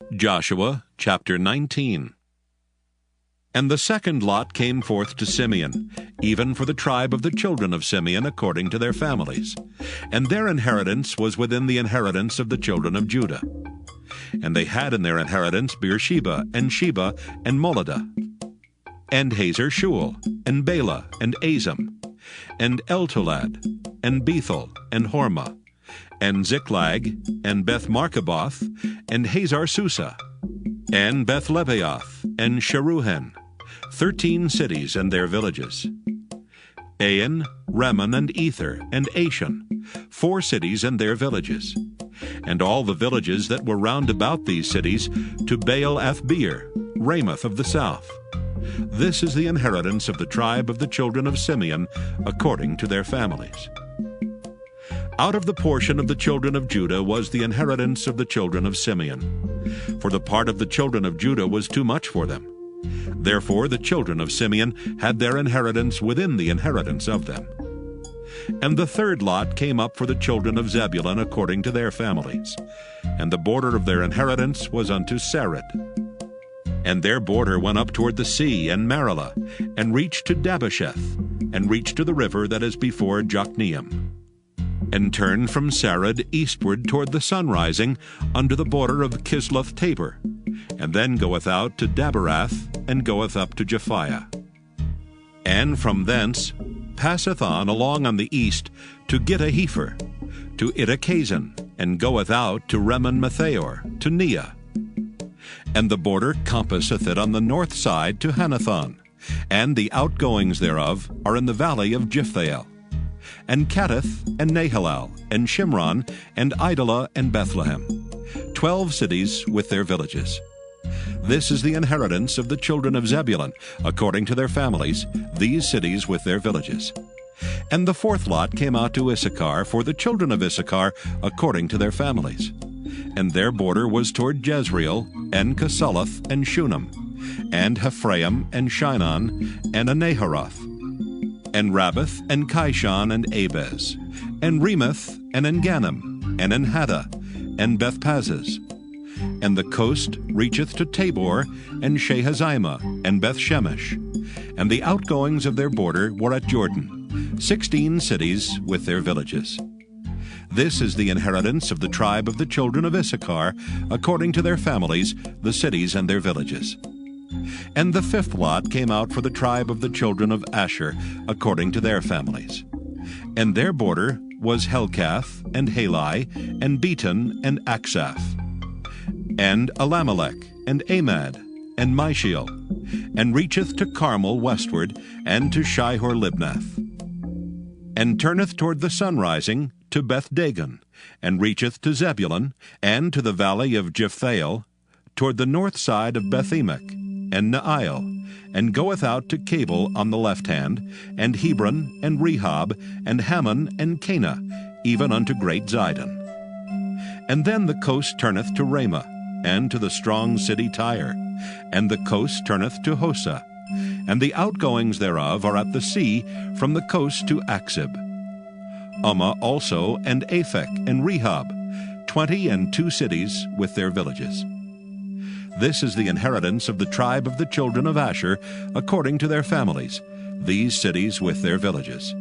Joshua chapter 19. And the second lot came forth to Simeon, even for the tribe of the children of Simeon according to their families. And their inheritance was within the inheritance of the children of Judah. And they had in their inheritance Beersheba, and Sheba, and Moladah, and Hazer Shual, and Bela, and Azam, and Eltolad, and Bethel, and Hormah, and Ziklag, and Beth Markaboth, and Hazar Susa, and Beth Lebaoth, and Sheruhen, 13 cities and their villages. Ain, Rimmon, and Ether, and Ashan, 4 cities and their villages. And all the villages that were round about these cities, to Baal-ath-beer, Ramoth of the south. This is the inheritance of the tribe of the children of Simeon, according to their families. Out of the portion of the children of Judah was the inheritance of the children of Simeon. For the part of the children of Judah was too much for them. Therefore the children of Simeon had their inheritance within the inheritance of them. And the third lot came up for the children of Zebulun according to their families. And the border of their inheritance was unto Sarid. And their border went up toward the sea and Marilah, and reached to Dabbesheth, and reached to the river that is before Jokneam, and turned from Sarid eastward toward the sunrising unto the border of Kisloth-Tabor, and then goeth out to Daberath, and goeth up to Japhiah. And from thence passeth on along on the east to Gittahepher, to Ittachazan, and goeth out to Remmon-Methaor, to Neah. And the border compasseth it on the north side to Hanathon, and the outgoings thereof are in the valley of Jiphthahel, and Kattith, and Nahalal, and Shimron, and Idalah, and Bethlehem, 12 cities with their villages. This is the inheritance of the children of Zebulun, according to their families, these cities with their villages. And the fourth lot came out to Issachar for the children of Issachar, according to their families. And their border was toward Jezreel, and Casaloth, and Shunem, and Hephraim, and Shinon, and Anaharoth, and Rabbath, and Kishon, and Abez, and Remoth, and Engannim, and Enhaddah, and Bethpazzez. And the coast reacheth to Tabor, and Shahazimah, and Bethshemesh. And the outgoings of their border were at Jordan, 16 cities with their villages. This is the inheritance of the tribe of the children of Issachar, according to their families, the cities and their villages. And the fifth lot came out for the tribe of the children of Asher, according to their families. And their border was Helkath, and Halai, and Beton, and Aksaph, and Alamelech, and Amad, and Mishiel, and reacheth to Carmel westward, and to Shihor-Libnath, and turneth toward the sunrising to Beth-Dagon, and reacheth to Zebulun, and to the valley of Jiphthahel, toward the north side of Beth-Emek, and Neiel, and goeth out to Cabul on the left hand, and Hebron, and Rehob, and Hammon, and Cana, even unto great Zidon. And then the coast turneth to Ramah, and to the strong city Tyre, and the coast turneth to Hosa, and the outgoings thereof are at the sea from the coast to Aksib. Ummah also, and Aphek, and Rehob, 22 cities with their villages. This is the inheritance of the tribe of the children of Asher, according to their families, these cities with their villages.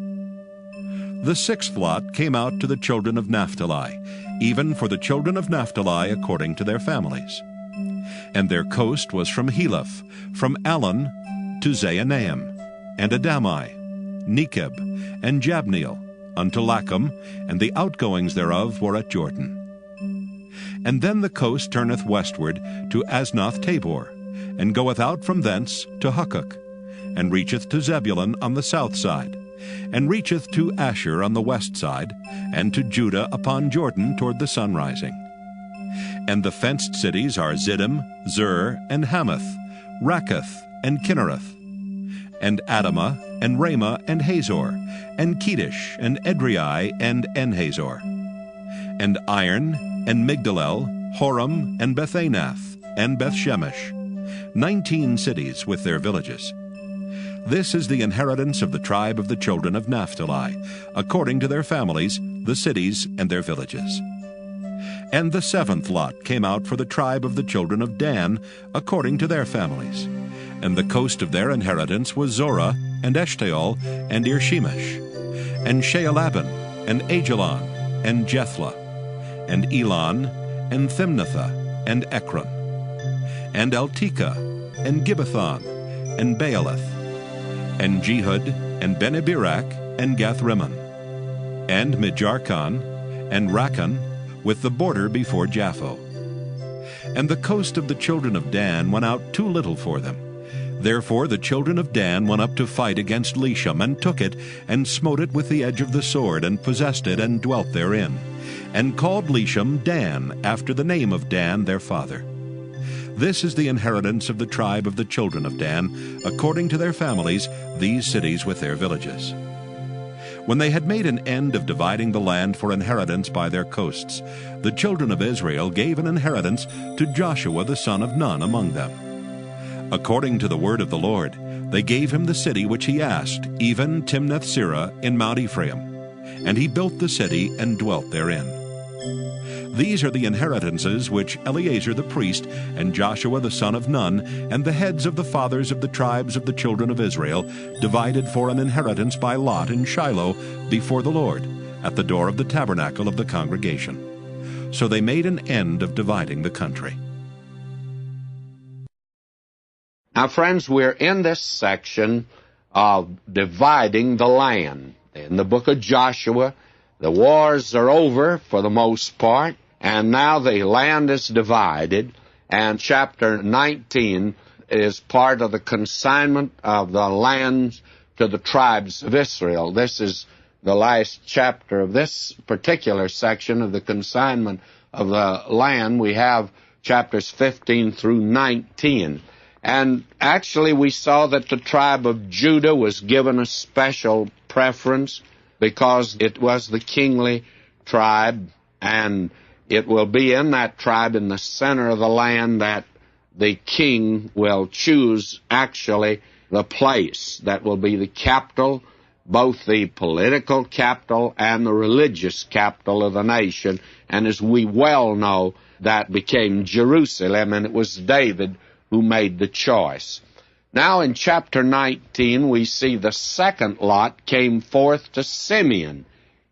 The sixth lot came out to the children of Naphtali, even for the children of Naphtali according to their families. And their coast was from Heleph, from Allon to Zaanaim, and Adamai, Nekeb, and Jabneel, unto Lachum, and the outgoings thereof were at Jordan. And then the coast turneth westward to Aznoth-Tabor, and goeth out from thence to Hukkok, and reacheth to Zebulun on the south side, and reacheth to Asher on the west side, and to Judah upon Jordan toward the sunrising. And the fenced cities are Ziddim, Zur, and Hamath, Rakkath, and Kinnereth, and Adamah, and Ramah, and Hazor, and Kedesh, and Edrei, and En-Hazor, and Iron, and Migdalel, Horam, and Bethanath, and Bethshemesh, 19 cities with their villages. This is the inheritance of the tribe of the children of Naphtali, according to their families, the cities and their villages. And the seventh lot came out for the tribe of the children of Dan, according to their families. And the coast of their inheritance was Zorah, and Eshtaol, and Irshemesh, and Shealabin, and Ajalon, and Jethlah, and Elon, and Thimnathah, and Ekron, and Eltekeh, and Gibbethon, and Baalath, and Jehud, and Beneberak, and Gathrimmon, and Mijarkon, and Rakkon, with the border before Japho. And the coast of the children of Dan went out too little for them. Therefore the children of Dan went up to fight against Leshem, and took it, and smote it with the edge of the sword, and possessed it, and dwelt therein, and called Leshem Dan, after the name of Dan their father. This is the inheritance of the tribe of the children of Dan, according to their families, these cities with their villages. When they had made an end of dividing the land for inheritance by their coasts, the children of Israel gave an inheritance to Joshua the son of Nun among them. According to the word of the Lord, they gave him the city which he asked, even Timnath-serah in Mount Ephraim. And he built the city and dwelt therein. These are the inheritances which Eleazar the priest, and Joshua the son of Nun, and the heads of the fathers of the tribes of the children of Israel, divided for an inheritance by lot in Shiloh before the Lord, at the door of the tabernacle of the congregation. So they made an end of dividing the country. Now, friends, we're in this section of dividing the land. In the book of Joshua, the wars are over for the most part, and now the land is divided, and chapter 19 is part of the consignment of the lands to the tribes of Israel. This is the last chapter of this particular section of the consignment of the land. We have chapters 15 through 19. And actually we saw that the tribe of Judah was given a special preference because it was the kingly tribe, and it will be in that tribe in the center of the land that the king will choose actually the place that will be the capital, both the political capital and the religious capital of the nation. And as we well know, that became Jerusalem, and it was David who made the choice. Now in chapter 19 we see the second lot came forth to Simeon,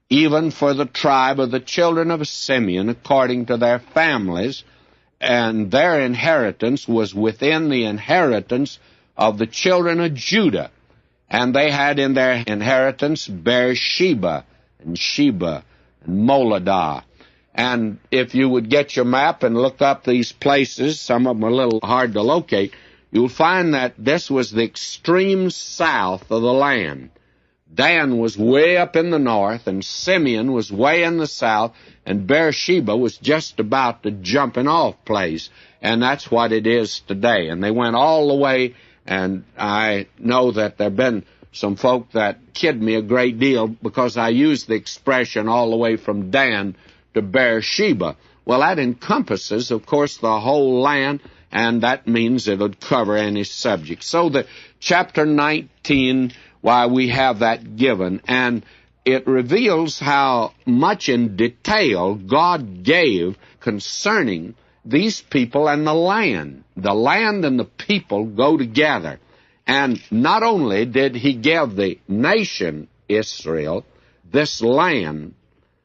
even for the tribe of the children of Simeon according to their families, and their inheritance was within the inheritance of the children of Judah. And they had in their inheritance Beersheba and Sheba and Moladah. And if you would get your map and look up these places, some of them are a little hard to locate, you'll find that this was the extreme south of the land. Dan was way up in the north, and Simeon was way in the south, and Beersheba was just about the jumping off place. And that's what it is today. And they went all the way, and I know that there have been some folk that kid me a great deal because I use the expression all the way from Dan to Beersheba. Well, that encompasses, of course, the whole land, and that means it would cover any subject. So the chapter 19, why we have that given, and it reveals how much in detail God gave concerning these people and the land. The land and the people go together. And not only did he give the nation Israel this land,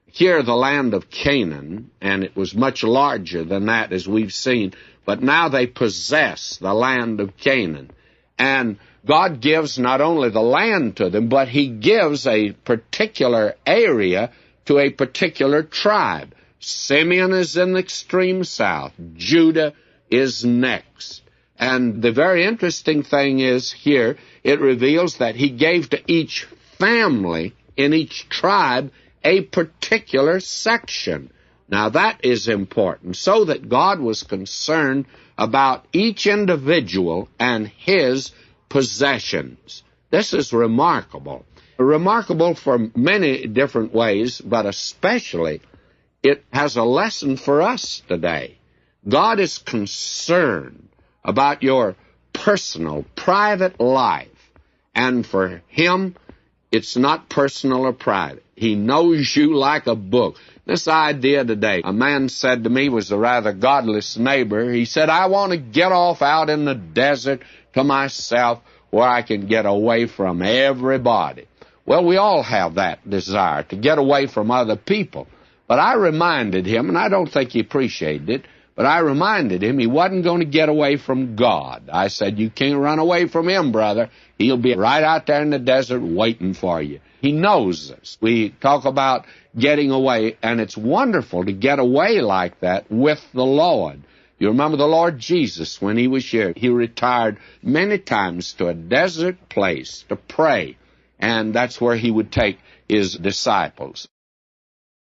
here the land of Canaan, and it was much larger than that as we've seen, but now they possess the land of Canaan. And God gives not only the land to them, but he gives a particular area to a particular tribe. Simeon is in the extreme south. Judah is next. And the very interesting thing is here, it reveals that he gave to each family in each tribe a particular section. Now that is important, so that God was concerned about each individual and his possessions. This is remarkable. Remarkable for many different ways, but especially it has a lesson for us today. God is concerned about your personal, private life, and for him, It's not personal or private. He knows you like a book. This idea today, a man said to me, was a rather godless neighbor. He said, I want to get off out in the desert to myself where I can get away from everybody. Well, we all have that desire, to get away from other people. But I reminded him, and I don't think he appreciated it, but I reminded him he wasn't going to get away from God. I said, you can't run away from Him, brother. He'll be right out there in the desert waiting for you. He knows us. We talk about getting away, and it's wonderful to get away like that with the Lord. You remember the Lord Jesus, when He was here, He retired many times to a desert place to pray, and that's where He would take His disciples.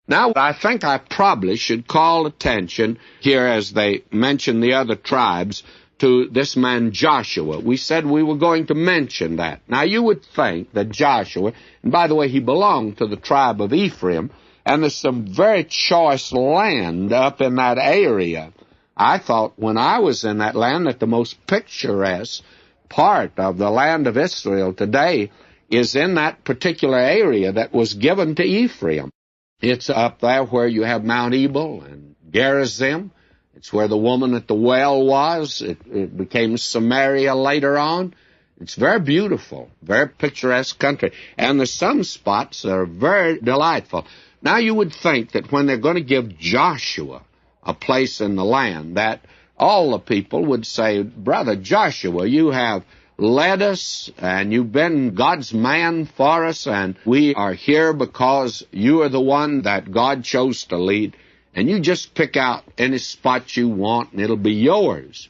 Now, I think I probably should call attention here, as they mention the other tribes, to this man Joshua. We said we were going to mention that. Now, you would think that Joshua, and by the way, he belonged to the tribe of Ephraim, and there's some very choice land up in that area. I thought when I was in that land that the most picturesque part of the land of Israel today is in that particular area that was given to Ephraim. It's up there where you have Mount Ebal and Gerizim. It's where the woman at the well was. It became Samaria later on. It's very beautiful, very picturesque country. And there's some spots that are very delightful. Now you would think that when they're going to give Joshua a place in the land, that all the people would say, Brother Joshua, you have led us, and you've been God's man for us, and we are here because you are the one that God chose to lead, and you just pick out any spot you want, and it'll be yours.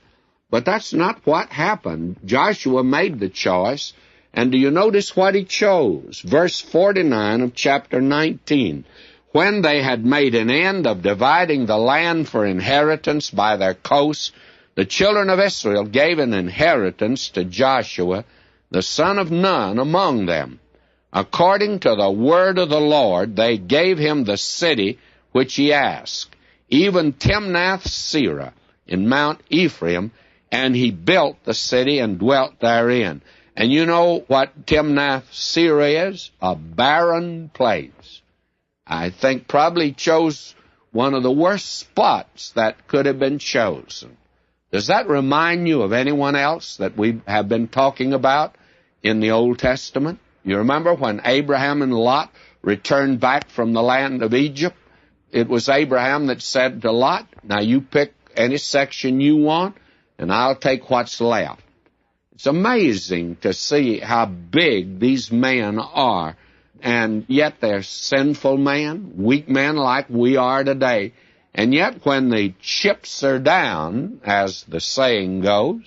But that's not what happened. Joshua made the choice, and do you notice what he chose? Verse 49 of chapter 19. When they had made an end of dividing the land for inheritance by their coasts, the children of Israel gave an inheritance to Joshua, the son of Nun, among them. According to the word of the Lord, they gave him the city which he asked, even Timnath-Serah in Mount Ephraim, and he built the city and dwelt therein. And you know what Timnath-Serah is? A barren place. I think probably chose one of the worst spots that could have been chosen. Does that remind you of anyone else that we have been talking about in the Old Testament? You remember when Abraham and Lot returned back from the land of Egypt? It was Abraham that said to Lot, now you pick any section you want, and I'll take what's left. It's amazing to see how big these men are, and yet they're sinful men, weak men like we are today. And yet when the chips are down, as the saying goes,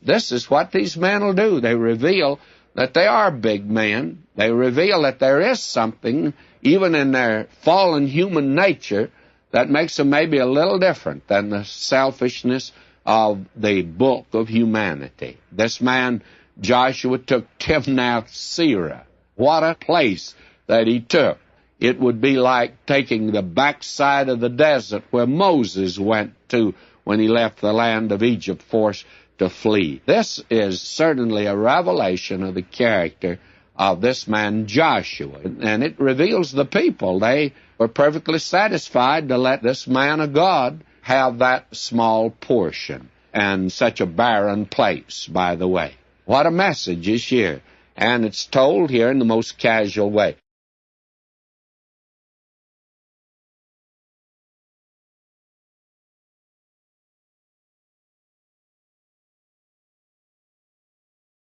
this is what these men will do. They reveal that they are big men. They reveal that there is something, even in their fallen human nature, that makes them maybe a little different than the selfishness of the bulk of humanity. This man, Joshua, took Timnath-Serah. What a place that he took. It would be like taking the backside of the desert where Moses went to when he left the land of Egypt, forced to flee. This is certainly a revelation of the character of this man Joshua, and it reveals the people. They were perfectly satisfied to let this man of God have that small portion, and such a barren place, by the way. What a message is here, and it's told here in the most casual way.